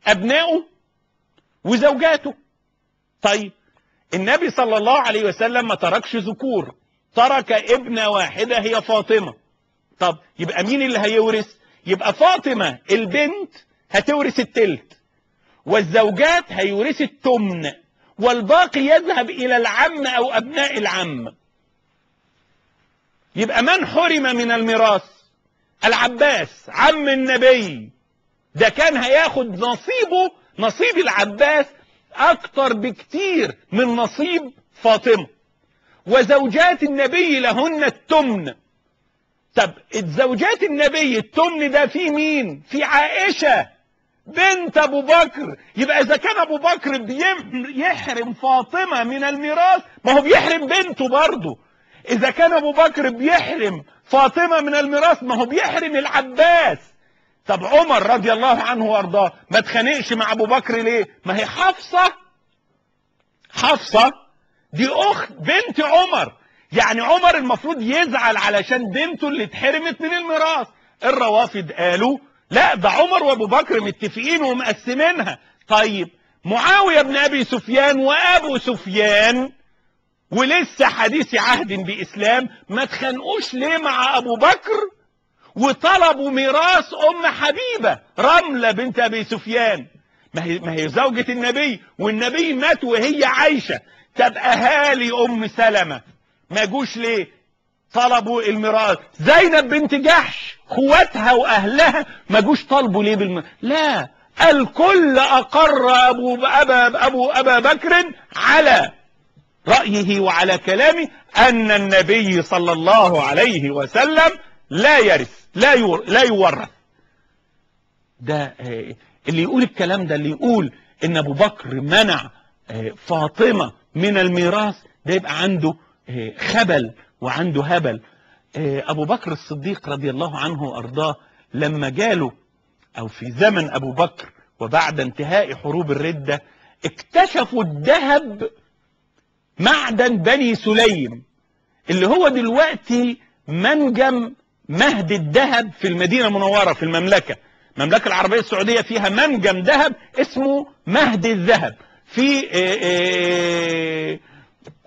أبنائه وزوجاته. طيب النبي صلى الله عليه وسلم ما تركش ذكور، ترك ابنة واحدة هي فاطمة. طب يبقى مين اللي هيورث؟ يبقى فاطمة البنت هتورث التلت، والزوجات هيورث التمن، والباقي يذهب إلى العم أو أبناء العم. يبقى من حرم من الميراث؟ العباس عم النبي، ده كان هياخد نصيبه، نصيب العباس أكتر بكتير من نصيب فاطمة. وزوجات النبي لهن التمن. طب زوجات النبي التمن ده في مين؟ في عائشة بنت أبو بكر. يبقى إذا كان أبو بكر يحرم فاطمة من الميراث، ما هو بيحرم بنته برضه. إذا كان أبو بكر بيحرم فاطمة من الميراث، ما هو بيحرم العباس. طب عمر رضي الله عنه وارضاه ما اتخانقش مع أبو بكر ليه؟ ما هي حفصة دي أخت بنت عمر، يعني عمر المفروض يزعل علشان بنته اللي اتحرمت من الميراث. الروافد قالوا لا، ده عمر وابو بكر متفقين ومقسمينها. طيب معاوية بن أبي سفيان وأبو سفيان ولسه حديث عهد بإسلام، ما اتخانقوش ليه مع أبو بكر وطلبوا ميراث أم حبيبة رملة بنت أبي سفيان؟ ما هي زوجة النبي، والنبي مات وهي عايشة. طب أهالي أم سلمة ما جوش ليه طلبوا الميراث؟ زينب بنت جحش خواتها وأهلها ما جوش طلبوا ليه بالميراث؟ لا، الكل أقر أبا بكر على رأيه وعلى كلامه أن النبي صلى الله عليه وسلم لا يرث، لا يورث. ده اللي يقول الكلام ده، اللي يقول ان ابو بكر منع فاطمة من الميراث، ده يبقى عنده خبل وعنده هبل. ابو بكر الصديق رضي الله عنه وارضاه لما جاله، او في زمن ابو بكر وبعد انتهاء حروب الردة، اكتشفوا الذهب معدن بني سليم، اللي هو دلوقتي منجم مهد الذهب في المدينة المنورة في المملكة العربية السعودية، فيها منجم ذهب اسمه مهد الذهب في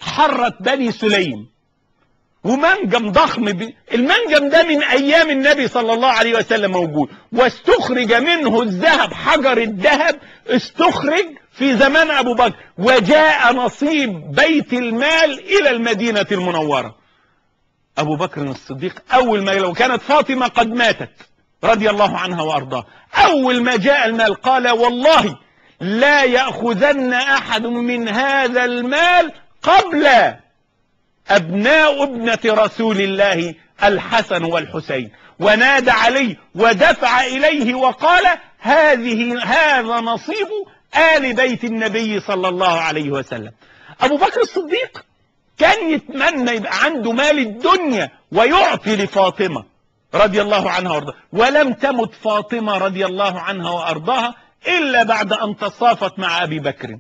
حرة بني سليم، ومنجم ضخم. المنجم ده من أيام النبي صلى الله عليه وسلم موجود، واستخرج منه الذهب، حجر الذهب استخرج في زمان أبو بكر، وجاء نصيب بيت المال إلى المدينة المنورة. أبو بكر الصديق أول ما، لو كانت فاطمة قد ماتت رضي الله عنها وأرضاها، أول ما جاء المال قال والله لا يأخذن أحد من هذا المال قبل أبناء ابنة رسول الله الحسن والحسين. ونادى علي ودفع إليه وقال هذا نصيب آل بيت النبي صلى الله عليه وسلم. أبو بكر الصديق كان يتمنى يبقى عنده مال الدنيا ويعطي لفاطمة رضي الله عنها وارضاها، ولم تمت فاطمة رضي الله عنها وارضاها إلا بعد أن تصافت مع أبي بكر.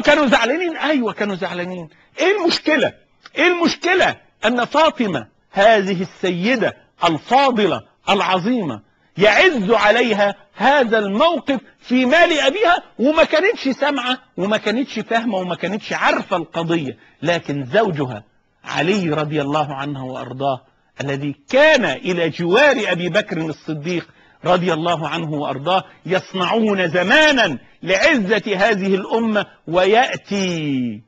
كانوا زعلانين، أيوة كانوا زعلانين. إيه المشكلة أن فاطمة هذه السيدة الفاضلة العظيمة يعز عليها هذا الموقف في مال أبيها، وما كانتش سامعة وما كانتش فاهمة وما كانتش عارفة القضية، لكن زوجها علي رضي الله عنه وأرضاه الذي كان إلى جوار أبي بكر الصديق رضي الله عنه وأرضاه يصنعون زمانا لعزة هذه الأمة، ويأتي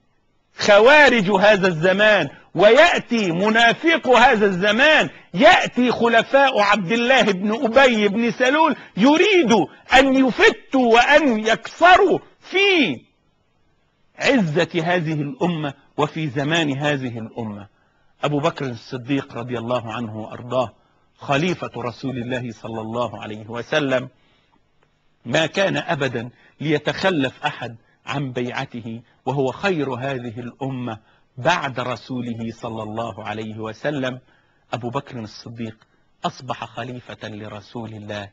خوارج هذا الزمان ويأتي منافق هذا الزمان، يأتي خلفاء عبد الله بن أبي بن سلول يريدوا أن يفتوا وأن يكسروا في عزة هذه الأمة وفي زمان هذه الأمة. أبو بكر الصديق رضي الله عنه وأرضاه خليفة رسول الله صلى الله عليه وسلم ما كان أبدا ليتخلف أحد عن بيعته، وهو خير هذه الأمة بعد رسوله صلى الله عليه وسلم. أبو بكر الصديق أصبح خليفة لرسول الله،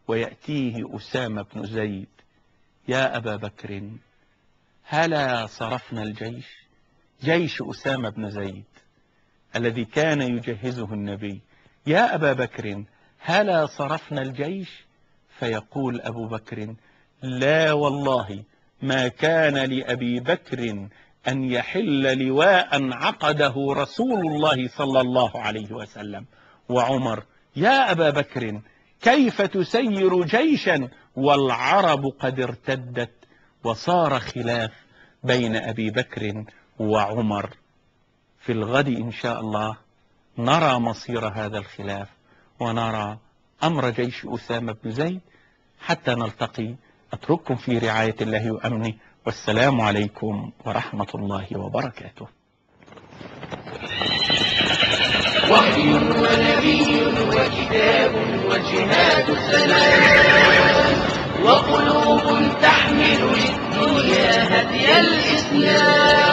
ويأتيه أسامة بن زيد: يا أبا بكر هلا صرفنا الجيش؟ جيش أسامة بن زيد الذي كان يجهزه النبي. يا أبا بكر هلا صرفنا الجيش؟ فيقول أبو بكر: لا والله ما كان لأبي بكر أن يحل لواء عقده رسول الله صلى الله عليه وسلم. وعمر: يا أبا بكر كيف تسير جيشا والعرب قد ارتدت؟ وصار خلاف بين أبي بكر وعمر. في الغد إن شاء الله نرى مصير هذا الخلاف ونرى أمر جيش أسامة بن زيد. حتى نلتقي أترككم في رعاية الله وأمنه، والسلام عليكم ورحمة الله وبركاته. وحي ونبي وكتاب وجهاد سلام، وقلوب تحمل للدنيا هدي الإسلام.